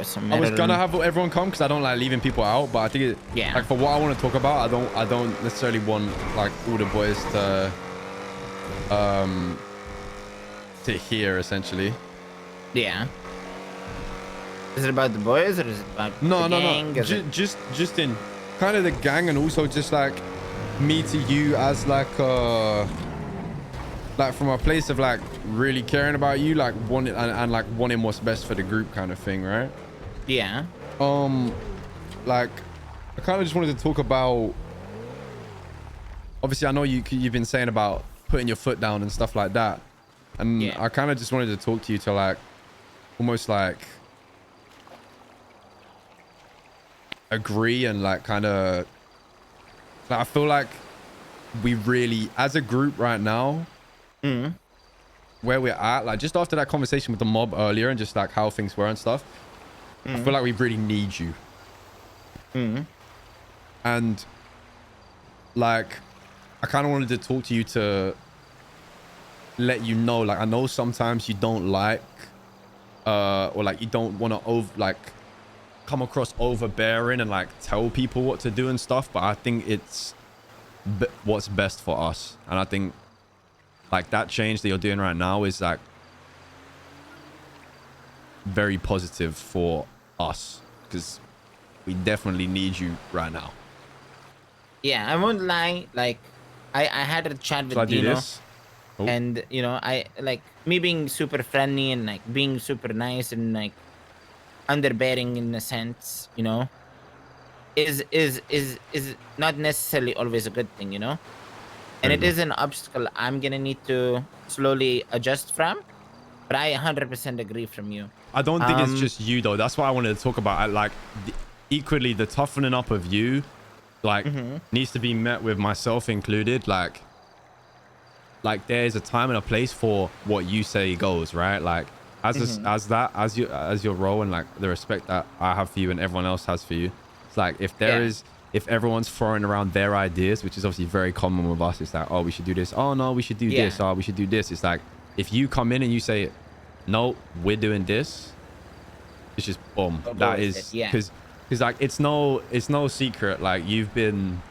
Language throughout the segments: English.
some I metal. was gonna have everyone come because I don't like leaving people out, but I think it, Yeah. like for what I want to talk about, I don't necessarily want like all the boys to hear essentially. Yeah. Is it about the boys or is it about the gang? No. Just in kind of the gang, and also just like me to you as like from a place of like really caring about you, like wanting and like wanting what's best for the group kind of thing, right? Yeah. Like I kind of just wanted to talk about, obviously I know you've been saying about putting your foot down and stuff like that, and Yeah. I kind of just wanted to talk to you to like almost like agree and like kind of like, I feel like we really as a group right now where we're at, like just after that conversation with the mob earlier and just like how things were and stuff, I feel like we really need you. And like I kind of wanted to talk to you to let you know, like I know sometimes you don't like or like you don't want to come across overbearing and like tell people what to do and stuff, but I think it's what's best for us. And I think like that change that you're doing right now is like very positive for us because we definitely need you right now. Yeah, I won't lie. Like, I had a chat with Shall I do Dino, this? Oh. and you know, I like me being super friendly and like being super nice and like underbearing in a sense, you know, is not necessarily always a good thing, you know. And it is an obstacle I'm gonna need to slowly adjust from. But I 100% agree from you. I don't think it's just you though. That's what I wanted to talk about. Like equally the toughening up of you like needs to be met with myself included. Like there's a time and a place for what you say goes, right? Like as your role and like the respect that I have for you and everyone else has for you. It's like if everyone's throwing around their ideas, which is obviously very common with us, it's like, oh, we should do this. Oh no, we should do this. Oh, we should do this. It's like if you come in and you say, no, we're doing this, it's just boom. That is because like it's no secret. Like you've been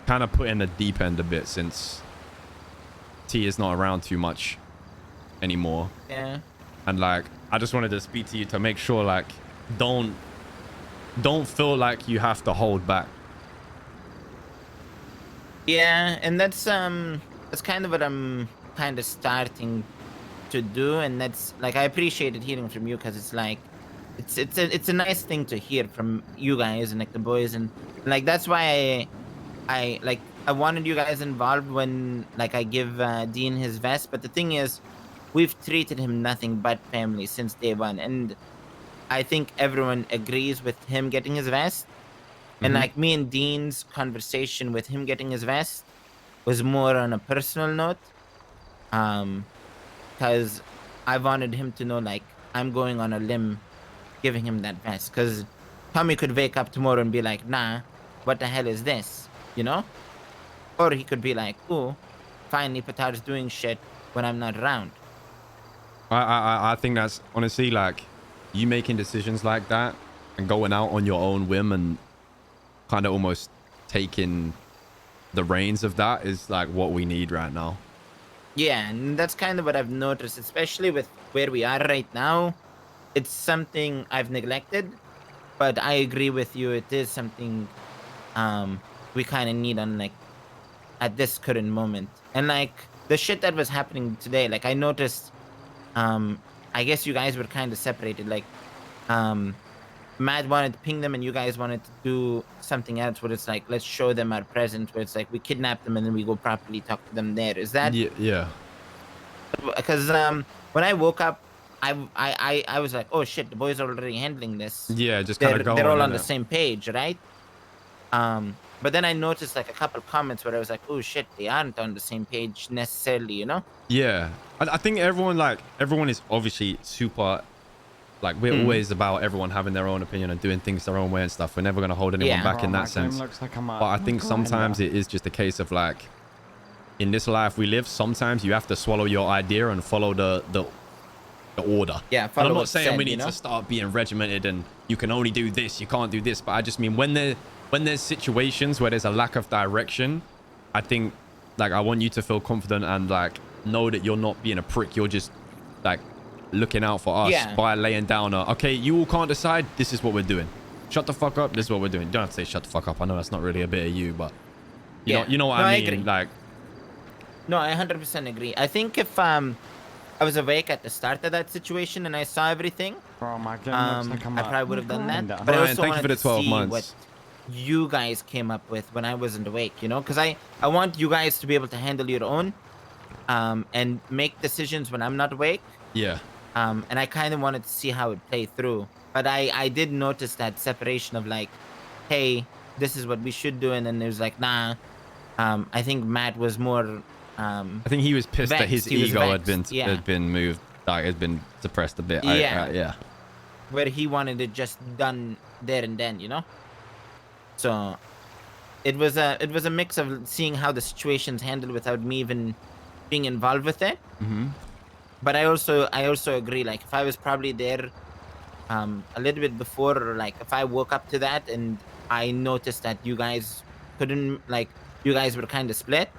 kind of put in the deep end a bit since T is not around too much anymore. Yeah. And like I just wanted to speak to you to make sure like don't feel like you have to hold back. Yeah, and that's kind of what I'm kind of starting to do, and that's like I appreciated hearing from you because it's like it's a nice thing to hear from you guys and like the boys, and like that's why I wanted you guys involved when like I give Dean his vest. But the thing is, we've treated him nothing but family since day one, and I think everyone agrees with him getting his vest. And like me and Dean's conversation with him getting his vest was more on a personal note, because I wanted him to know like I'm going on a limb giving him that vest, because Tommy could wake up tomorrow and be like, nah, what the hell is this, you know? Or he could be like, oh, finally Patar's doing shit when I'm not around. I think that's honestly like you making decisions like that and going out on your own whim and kind of almost taking the reins of that is like what we need right now. Yeah, and that's kind of what I've noticed, especially with where we are right now. It's something I've neglected, but I agree with you. It is something we kind of need on like at this current moment. And like the shit that was happening today, like I noticed, I guess you guys were kind of separated. Like Matt wanted to ping them and you guys wanted to do something else where it's like, let's show them our presence, where it's like we kidnap them and then we go properly talk to them there. Is that? Yeah. Because when I woke up, I was like, oh shit, the boys are already handling this. Yeah, just kind of going. They're all on the same page, right? But then I noticed like a couple comments where I was like, oh shit, they aren't on the same page necessarily, you know? Yeah, I think everyone is obviously super. Like we're always about everyone having their own opinion and doing things their own way and stuff. We're never going to hold anyone back in that sense. Like but I think sometimes it is just a case of like, in this life we live, sometimes you have to swallow your idea and follow the the order. Yeah, And follow I'm not what's saying said, we you need know? to start being regimented and you can only do this, you can't do this. But I just mean when there's situations where there's a lack of direction, I think like I want you to feel confident and like know that you're not being a prick. You're just like looking out for us Yeah. by laying down okay, you all can't decide, this is what we're doing. Shut the fuck up, this is what we're doing. You don't have to say shut the fuck up. I know that's not really a bit of you, but you know what No, I I mean? agree. Like, No, I 100% agree. I think if I was awake at the start of that situation and I saw everything, Bro, my game looks like I'm I probably would have done that. kinda. But I Brian, also thank you for wanted the to 12 see what months. you guys came up with when I wasn't awake, you know? Because I want you guys to be able to handle your own and make decisions when I'm not awake. Yeah. And I kind of wanted to see how it played through. But I did notice that separation of like, hey, this is what we should do. And then it was like, nah. I think Matt was more I think he was pissed that his vexed. He was ego had vexed, been moved, like had been suppressed a bit. Yeah. Yeah. where he wanted it just done there and then, you know? So it was a mix of seeing how the situation's handled without me even being involved with it. Mm-hmm. But I also agree, like if I was probably there a little bit before, or like if I woke up to that and I noticed that you guys couldn't, like you guys were kind of split,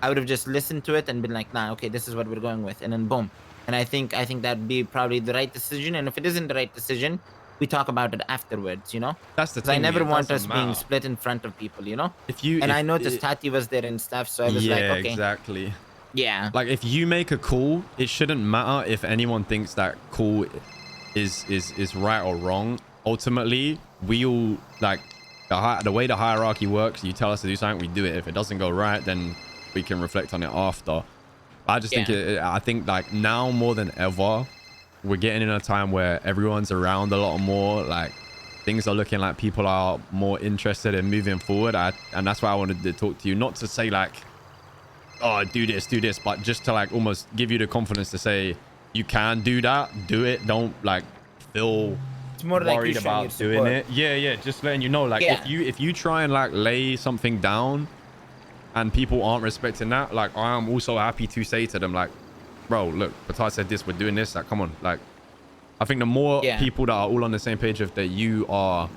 I would have just listened to it and been like, nah, okay, this is what we're going with, and then boom. And I think that'd be probably the right decision. And if it isn't the right decision, we talk about it afterwards, you know? That's the Because I thing. never it want us doesn't being matter. split in front of people, you know? If I noticed Tati was there and stuff, so I was like, okay, exactly. yeah, Like if you make a call, it shouldn't matter if anyone thinks that call is right or wrong. Ultimately, we all like the way the hierarchy works. You tell us to do something, we do it. If it doesn't go right, then we can reflect on it after. I just think I think like now more than ever, we're getting in a time where everyone's around a lot more. Like things are looking like people are more interested in moving forward. And that's why I wanted to talk to you, not to say like, oh, do this, but just to like almost give you the confidence to say you can do that, do it. Don't like feel it's more like worried you showing your about doing support. it. Yeah, just letting you know, like if you try and like lay something down and people aren't respecting that, like I am also happy to say to them like, bro, look, Patar said this, we're doing this, like come on. Like I think the more people that are all on the same page of that you are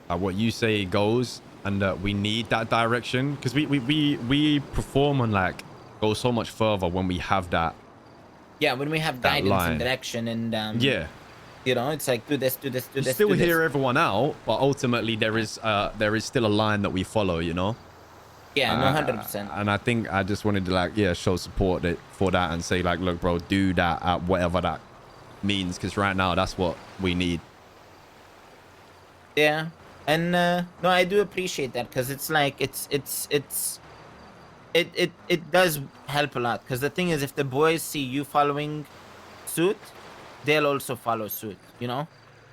what you say goes, and that we need that direction, because we perform and like go so much further when we have that. Yeah, when we have guidance line. and direction, and you know, it's like do this. Still hear everyone out, but ultimately there is still a line that we follow, you know. Yeah, no, 100%. And I think I just wanted to like show support for that and say like, look, bro, do that at whatever that means, because right now that's what we need. Yeah, and no, I do appreciate that, because it's like it does help a lot, because the thing is, if the boys see you following suit, they'll also follow suit, you know.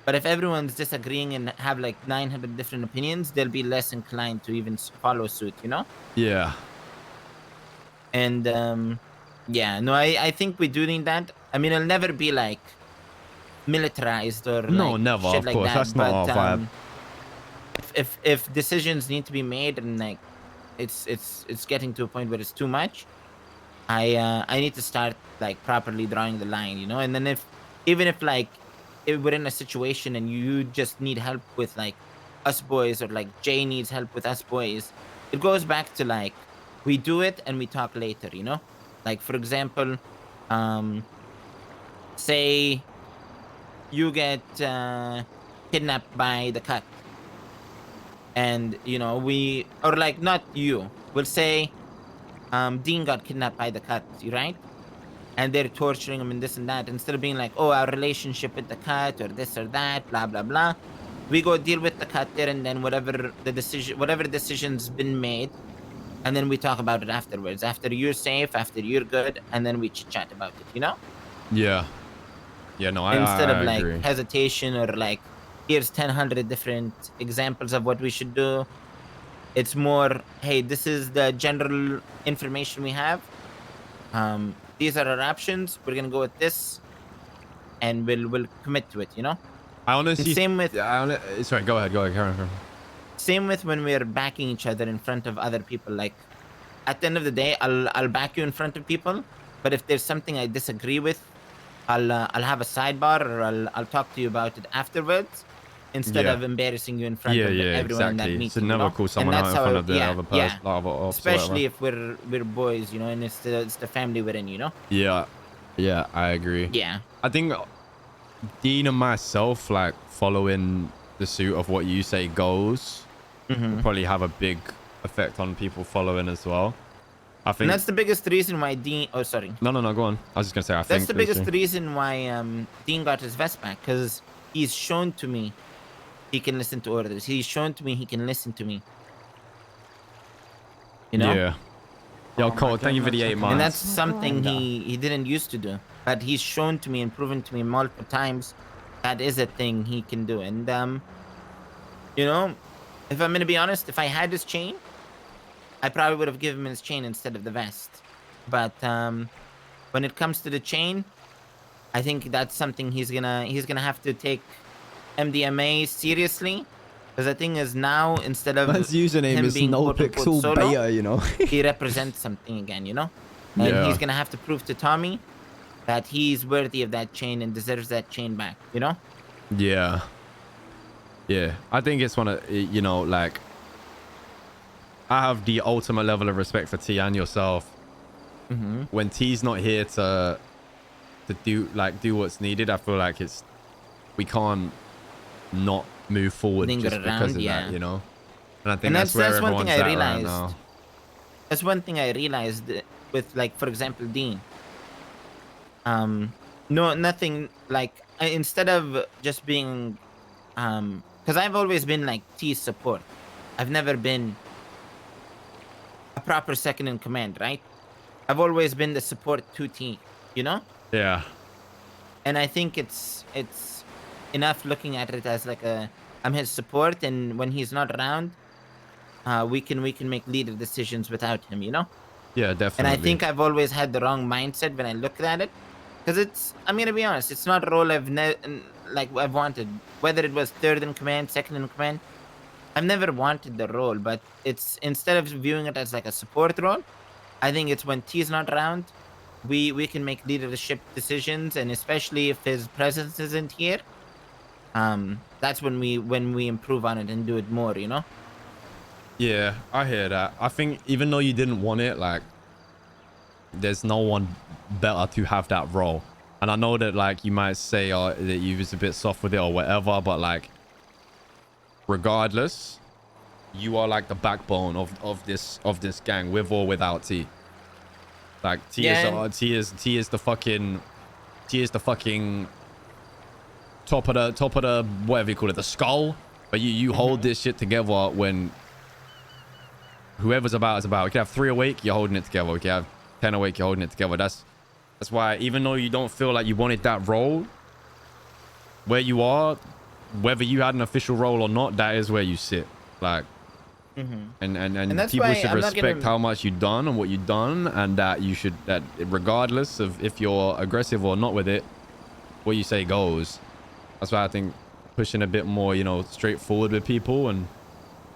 But if everyone's disagreeing and have like 900 different opinions, they'll be less inclined to even follow suit, you know. Yeah. And yeah, no, I think we do need that. I mean, it'll never be like militarized or no, like never. shit Of like course, that, that's not our vibe. If decisions need to be made and like it's getting to a point where it's too much, I need to start like properly drawing the line, you know. And then even if like if we're in a situation and you just need help with like us boys, or like Jay needs help with us boys, it goes back to like we do it and we talk later, you know. Like for example, say you get kidnapped by the cut, and you know or like not you, we'll say Dean got kidnapped by the cut, right? And they're torturing him and this and that. Instead of being like, oh, our relationship with the cut or this or that, blah blah blah, we go deal with the cut there, and then whatever decision's been made, and then we talk about it afterwards, after you're safe, after you're good, and then we chat about it, you know. Yeah, no, Instead I of like agree. hesitation, or like here's 1,000 different examples of what we should do, it's more, hey, this is the general information we have, these are our options, we're gonna go with this, and we'll commit to it, you know. I honestly And same with sorry, go ahead, carry on. same with when we're backing each other in front of other people. Like at the end of the day, I'll back you in front of people, but if there's something I disagree with, I'll have a sidebar, or I'll talk to you about it afterwards, instead Yeah. of embarrassing you in front Yeah, of yeah, everyone in that exactly. So meeting, you never know. call And someone out that's in front how, of the yeah, other yeah. person, other ops or whatever. Especially if we're boys, you know, and it's the family we're in, you know. Yeah, yeah, I agree. Yeah. I think Dean and myself, like following the suit of what you say goes, will Mm-hmm. probably have a big effect on people following as well. I And think. that's the biggest reason why Dean. Oh, sorry. No, no, no. Go on. I was just gonna say. I That's think the there's biggest two. reason why Dean got his vest back, because he's shown to me he can listen to orders. He's shown to me he can listen to me. You know. Yeah. Yo, Oh my Cole, thank you for the goodness, I 8 And cannot that's months. something stand. he didn't used to do, but he's shown to me and proven to me multiple times that is a thing he can do. And you know, if I'm gonna be honest, if I had his chain, I probably would have given him his chain instead of the vest. But when it comes to the chain, I think that's something he's gonna have to take MDMA seriously. Because the thing is, now, instead of Man's username him is being quote unquote NoPixel solo, Beta, you know. he represents something again, you know? And Yeah. he's gonna have to prove to Tommy that he's worthy of that chain and deserves that chain back, you know? Yeah. Yeah. I think it's one of, you know, like, I have the ultimate level of respect for T and yourself. Mm-hmm. When T's not here to do what's needed, I feel like we can't not move forward Linger just because around, of yeah. that, you know? And I think And that's where that's one everyone's thing I at right realized. now. That's one thing I realized with, like, for example, Dean. No, nothing like instead of just being, because I've always been like T's support. I've never been a proper second in command, right? I've always been the support to T, you know? Yeah. And I think it's enough looking at it as like I'm his support, and when he's not around, we can make leader decisions without him, you know? Yeah, And definitely. I think I've always had the wrong mindset when I look at it, because I'm gonna be honest, it's not a role I've wanted. Whether it was third in command, second in command, I've never wanted the role. But it's, instead of viewing it as like a support role, I think it's when T's not around, we can make leadership decisions, and especially if his presence isn't here, that's when we improve on it and do it more, you know? Yeah, I hear that. I think even though you didn't want it, like, there's no one better to have that role. And I know that, like, you might say that you was a bit soft with it or whatever, but, like, regardless, you are like the backbone of this gang, with or without T. Like, T is the fucking top of the whatever you call it, the skull. But you hold this shit together when whoever's about is about. We can have 3 awake, you're holding it together. We can have 10 awake, you're holding it together. That's why, even though you don't feel like you wanted that role, where you are, whether you had an official role or not, that is where you sit. Like, and that's people why should I'm not respect gonna- how much you've done and what you've done, and that regardless of if you're aggressive or not with it, what you say goes. That's why I think pushing a bit more, you know, straightforward with people, and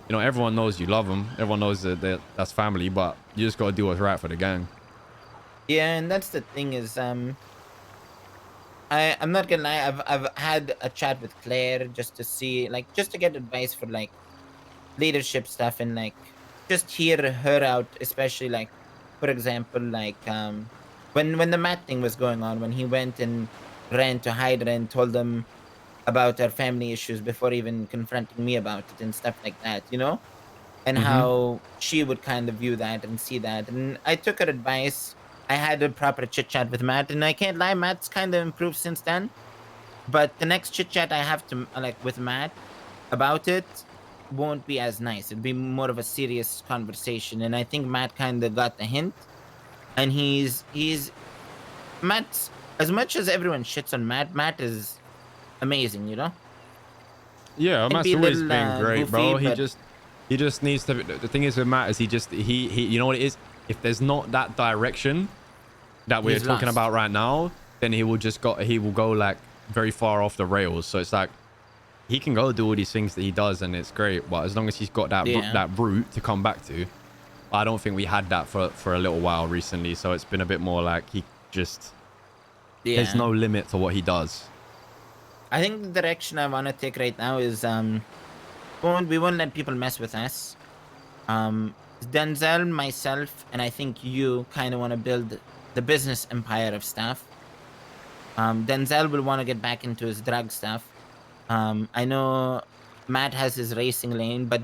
you know, everyone knows you love them, everyone knows that that's family, but you just gotta do what's right for the gang. Yeah, and that's the thing is, I'm not gonna lie. I've had a chat with Claire just to see, like, just to get advice for like leadership stuff, and like just hear her out, especially like, for example, like when the Matt thing was going on, when he went and ran to Hydra and told them about our family issues before even confronting me about it and stuff like that, you know, and how she would kind of view that and see that, and I took her advice. I had a proper chit chat with Matt, and I can't lie, Matt's kind of improved since then. But the next chit chat I have to like with Matt about it won't be as nice. It'll be more of a serious conversation, and I think Matt kind of got the hint. And he's Matt's, as much as everyone shits on Matt, Matt is amazing, you know. Yeah, Can Matt's be a always little, been great, bro. goofy, He just needs to. The thing is with Matt is he you know what it is? If there's not that direction that we're He's talking lost. about right now, then he will go like very far off the rails. So it's like he can go do all these things that he does, and it's great. But as long as he's got that Yeah. that route to come back to, I don't think we had that for a little while recently. So it's been a bit more like he just There's Yeah. no limit to what he does. I think the direction I want to take right now is we won't let people mess with us. Denzel, myself, and I think you kind of want to build the business empire of stuff. Denzel will want to get back into his drug stuff. I know Matt has his racing lane, but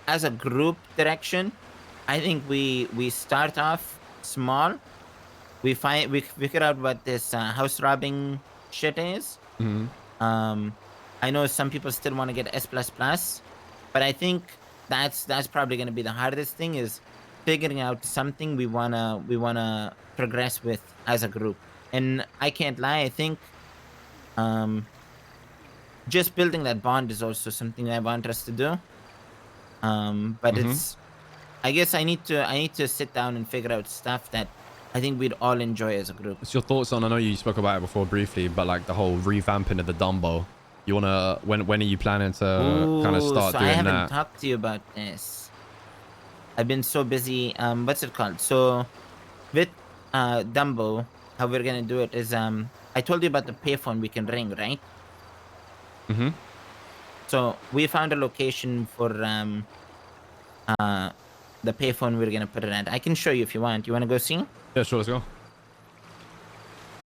as a group direction, I think we start off small. We figure out what this house robbing shit is. Mm-hmm. I know some people still want to get S++, but I think that's probably going to be the hardest thing is figuring out something we wanna progress with as a group. And I can't lie, I think just building that bond is also something I want us to do. But it's I guess I need to sit down and figure out stuff that I think we'd all enjoy as a group. What's your thoughts on, I know you spoke about it before briefly, but like the whole revamping of the Dumbo. You wanna when are you planning to kind of start doing I haven't that? talked to you about this. I've been so busy. What's it called? So with Dumbo, how we're gonna do it is I told you about the payphone we can ring, right? Mm-hmm. So we found a location for the payphone we're gonna put it at. I can show you if you want. You wanna go see? Yeah, sure, let's go.